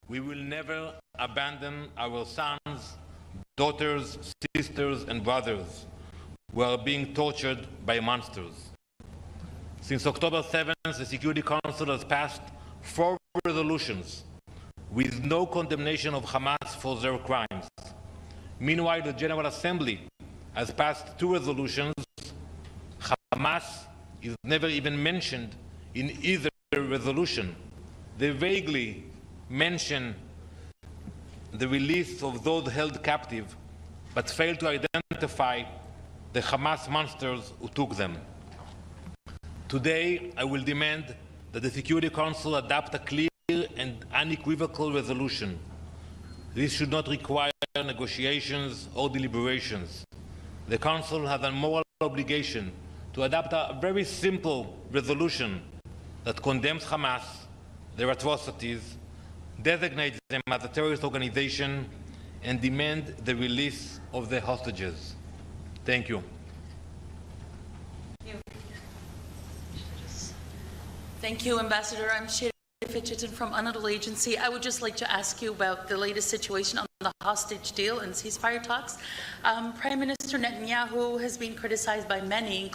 We will never abandon our sons, daughters, sisters, and brothers who are being tortured by monsters. Since October 7th, the Security Council has passed 4 resolutions with no condemnation of Hamas for their crimes. Meanwhile, the General Assembly has passed 2 resolutions. Hamas is never even mentioned in either resolution. They vaguely mention the release of those held captive, but fail to identify the Hamas monsters who took them. Today, I will demand that the Security Council adopt a clear and unequivocal resolution. This should not require negotiations or deliberations. The Council has a moral obligation to adopt a very simple resolution that condemns Hamas, their atrocities, designates them as a terrorist organization, and demand the release of the hostages. Thank you. Thank you, Ambassador. I'm Sherry Fitcherton from Anadolu Agency. I would just like to ask you about the latest situation on the hostage deal and ceasefire talks. Prime Minister Netanyahu has been criticized by many,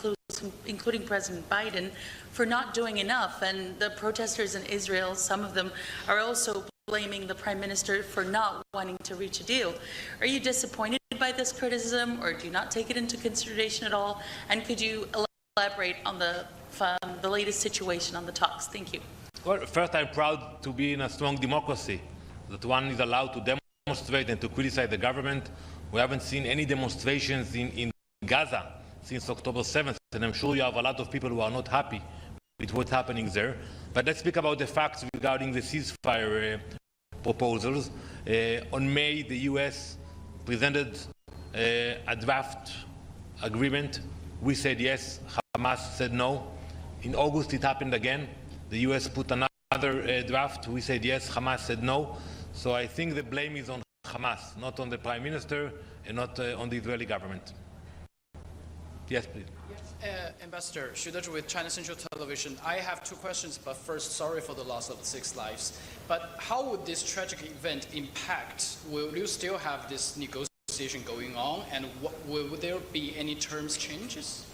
including President Biden, for not doing enough, and the protesters in Israel, some of them, are also blaming the Prime Minister for not wanting to reach a deal. Are you disappointed by this criticism, or do you not take it into consideration at all? And could you elaborate on the latest situation on the talks? Thank you. Well, first, I'm proud to be in a strong democracy, that one is allowed to demonstrate and to criticize the government. We haven't seen any demonstrations in Gaza since October 7th, and I'm sure you have a lot of people who are not happy with what's happening there. But let's speak about the facts regarding the ceasefire proposals. On May, the US presented a draft agreement. We said yes, Hamas said no. In August, it happened again. The US put another draft. We said yes, Hamas said no. So I think the blame is on Hamas, not on the Prime Minister and not on the Israeli government. Yes, please. Yes, Ambassador, Shudaj with China Central Television. I have 2 questions, but first, sorry for the loss of 6 lives. But how would this tragic event impact? Will you still have this negotiation going on, and will there be any terms changes?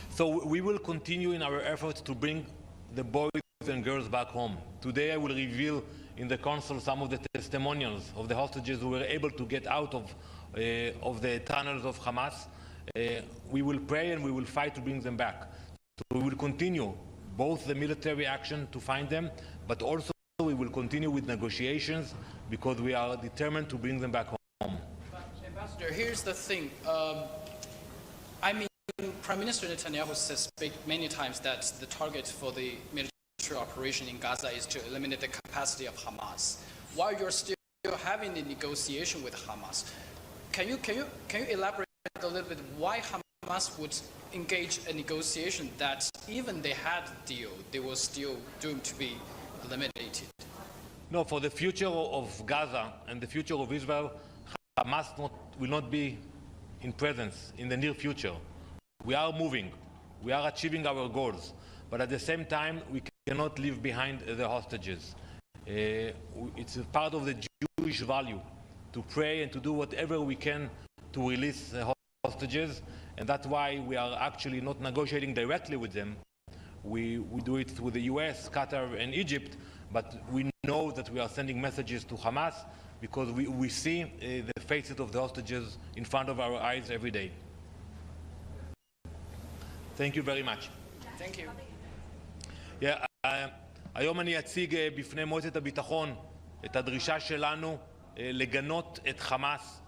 So we will continue in our efforts to bring the boys and girls back home. Today I will reveal in the Council some of the testimonials of the hostages who were able to get out of the tunnels of Hamas. We will pray and we will fight to bring them back. So we will continue both the military action to find them, but also we will continue with negotiations because we are determined to bring them back home. But Ambassador, here's the thing. I mean, Prime Minister Netanyahu says many times that the target for the military operation in Gaza is to eliminate the capacity of Hamas. While you're still having the negotiation with Hamas, can you elaborate a little bit why Hamas would engage a negotiation that even they had a deal, they were still doomed to be eliminated? No, for the future of Gaza and the future of Israel, Hamas will not be in presence in the near future. We are moving, we are achieving our goals, but at the same time, we cannot leave behind the hostages. It's a part of the Jewish value to pray and to do whatever we can to release the hostages, and that's why we are actually not negotiating directly with them. We do it through the US, Qatar, and Egypt, but we know that we are sending messages to Hamas because we see the faces of the hostages in front of our eyes every day. Thank you very much. Thank you. היום אני אציג בפני מועצת הביטחון את הדרישה שלנו לגנות את חמאס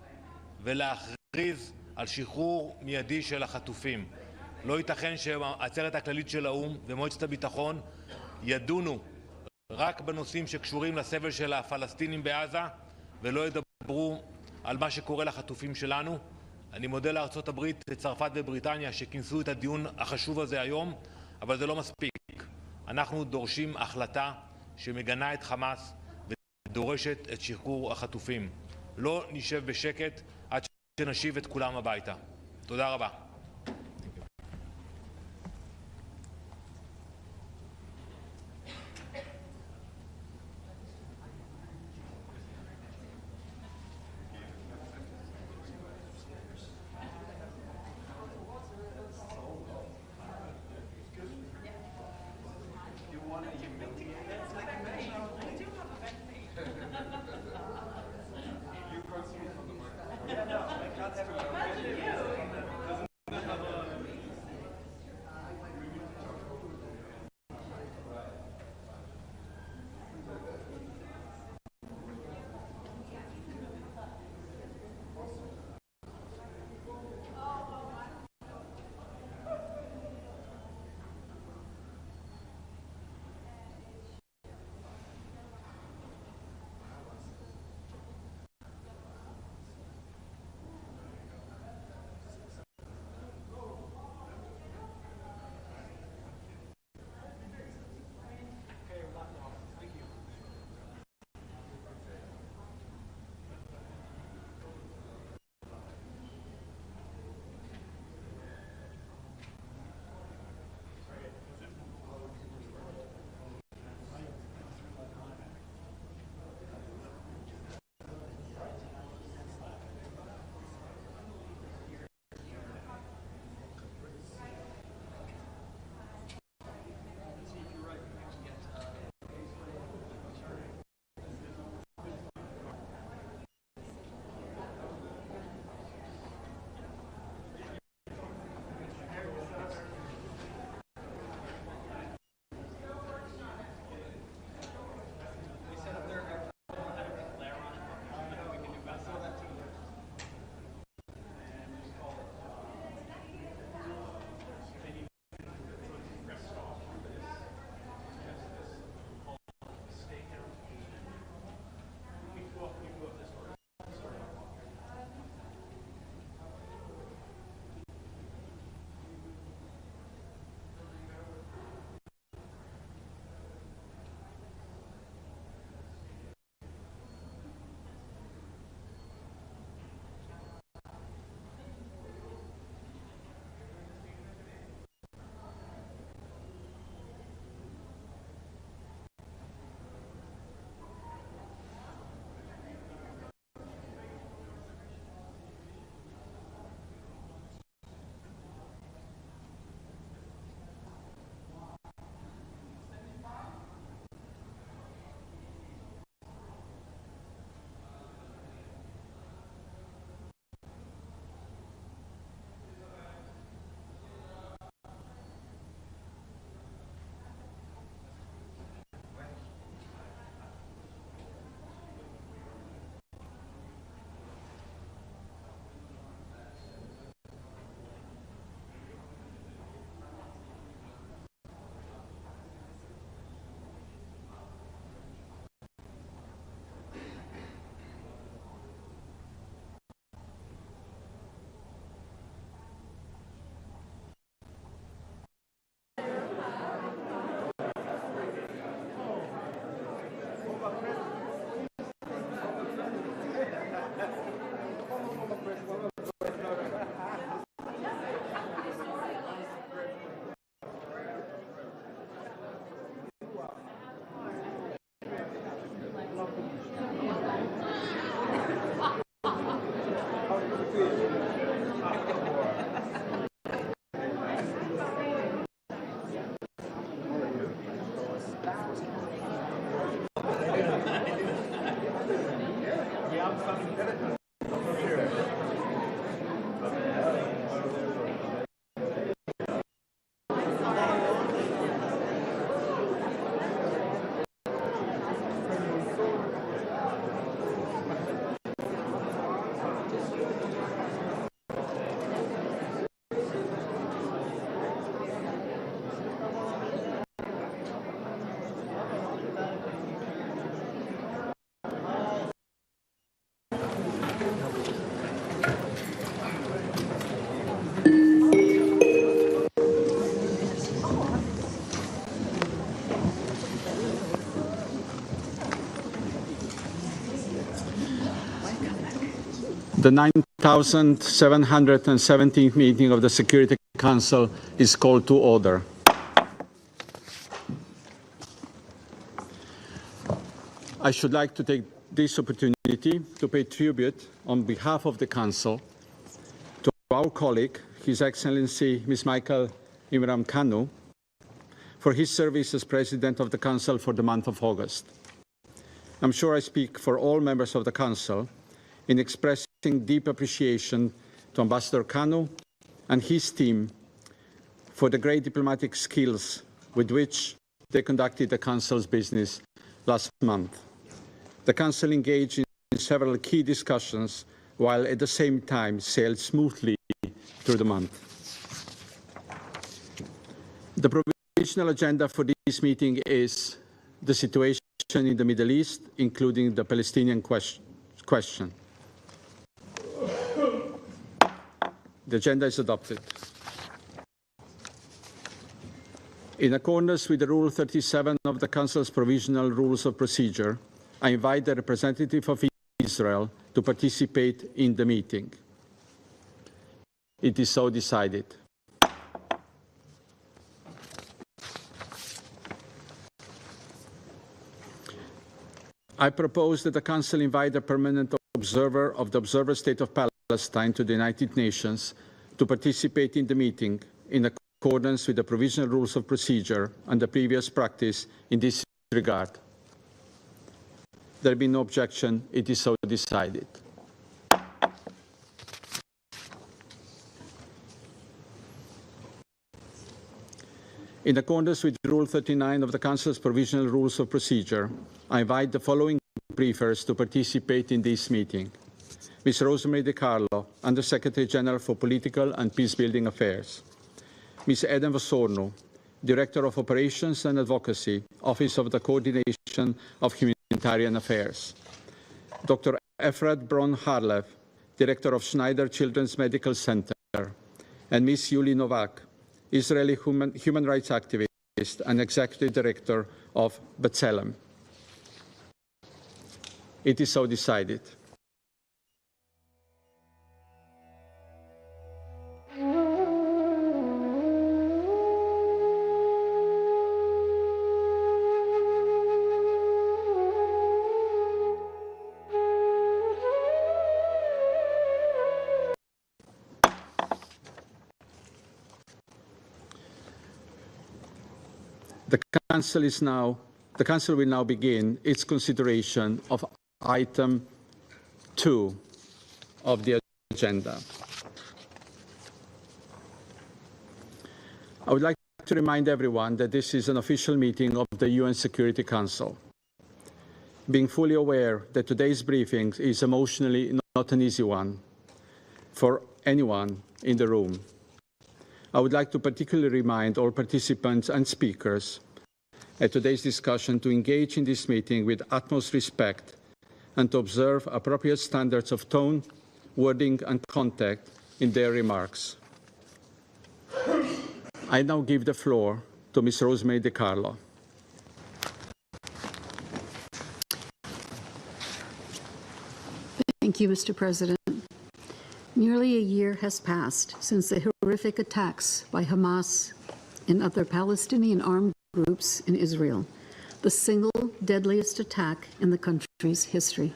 ולהכריז על שחרור מיידי של החטופים. לא ייתכן שהעצרת הכללית של האו"ם ומועצת הביטחון ידונו רק בנושאים שקשורים לסבל של הפלסטינים בעזה ולא ידברו על מה שקורה לחטופים שלנו. אני מודה לארצות הברית, צרפת ובריטניה שכינסו את הדיון החשוב הזה היום, אבל זה לא מספיק. אנחנו דורשים החלטה שמגנה את חמאס ודורשת את שחרור החטופים. לא נשב בשקט עד שנשיב את כולם הביתה. תודה רבה. The 9,717th meeting of the Security Council is called to order. I should like to take this opportunity to pay tribute on behalf of the Council to our colleague, His Excellency Ms. Michael Imram Kanu, for his service as President of the Council for the month of August. I'm sure I speak for all members of the Council in expressing deep appreciation to Ambassador Kanu and his team for the great diplomatic skills with which they conducted the Council's business last month. The Council engaged in several key discussions while at the same time sailed smoothly through the month. The provisional agenda for this meeting is the situation in the Middle East, including the Palestinian question. The agenda is adopted. In accordance with the Rule 37 of the Council's Provisional Rules of Procedure, I invite the representative of Israel to participate in the meeting. It is so decided. I propose that the Council invite the permanent observer of the Observer State of Palestine to the United Nations to participate in the meeting in accordance with the Provisional Rules of Procedure and the previous practice in this regard. There be no objection. It is so decided. In accordance with Rule 39 of the Council's Provisional Rules of Procedure, I invite the following briefers to participate in this meeting. Ms. Rosemary DiCarlo, Under-Secretary General for Political and Peacebuilding Affairs. Ms. Eden Vasorno, Director of Operations and Advocacy, Office of the Coordination of Humanitarian Affairs. Dr. Efrat Braun-Harlev, Director of Schneider Children's Medical Center. And Ms. Yuli Novak, Israeli human rights activist and Executive Director of B'Tselem. It is so decided. The Council will now begin its consideration of item 2 of the agenda. I would like to remind everyone that this is an official meeting of the UN Security Council. Being fully aware that today's briefing is emotionally not an easy one for anyone in the room, I would like to particularly remind all participants and speakers at today's discussion to engage in this meeting with utmost respect and to observe appropriate standards of tone, wording, and content in their remarks. I now give the floor to Ms. Rosemary DiCarlo. Thank you, Mr. President. Nearly a year has passed since the horrific attacks by Hamas and other Palestinian armed groups in Israel, the single deadliest attack in the country's history.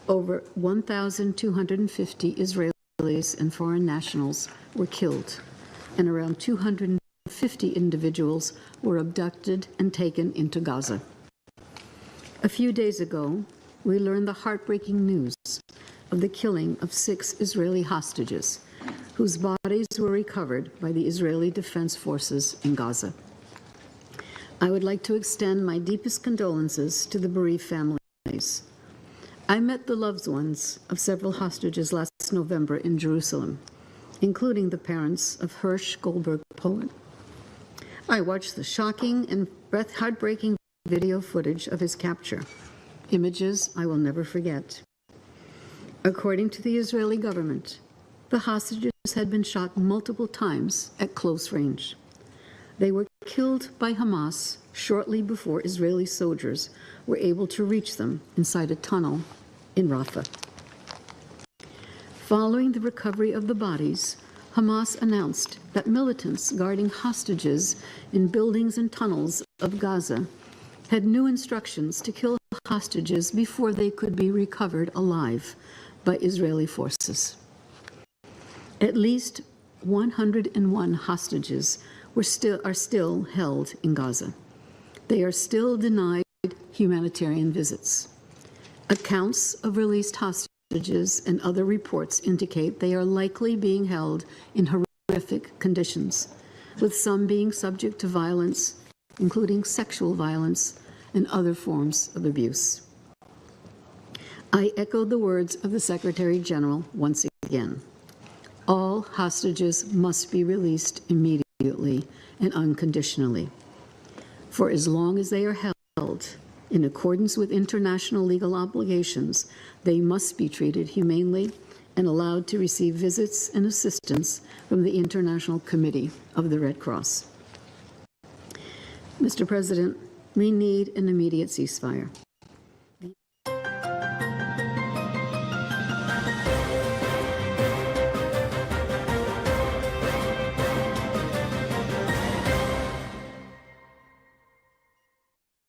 Over 1,250 Israelis and foreign nationals were killed, and around 250 individuals were abducted and taken into Gaza. A few days ago, we learned the heartbreaking news of the killing of 6 Israeli hostages, whose bodies were recovered by the Israeli Defense Forces in Gaza. I would like to extend my deepest condolences to the bereaved families. I met the loved ones of several hostages last November in Jerusalem, including the parents of Hirsch Goldberg Poet. I watched the shocking and heartbreaking video footage of his capture, images I will never forget. According to the Israeli government, the hostages had been shot multiple times at close range. They were killed by Hamas shortly before Israeli soldiers were able to reach them inside a tunnel in Rafah. Following the recovery of the bodies, Hamas announced that militants guarding hostages in buildings and tunnels of Gaza had new instructions to kill hostages before they could be recovered alive by Israeli forces. At least 101 hostages are still held in Gaza. They are still denied humanitarian visits. Accounts of released hostages and other reports indicate they are likely being held in horrific conditions, with some being subject to violence, including sexual violence and other forms of abuse. I echo the words of the Secretary General once again. All hostages must be released immediately and unconditionally. For as long as they are held in accordance with international legal obligations, they must be treated humanely and allowed to receive visits and assistance from the International Committee of the Red Cross. Mr. President, we need an immediate ceasefire.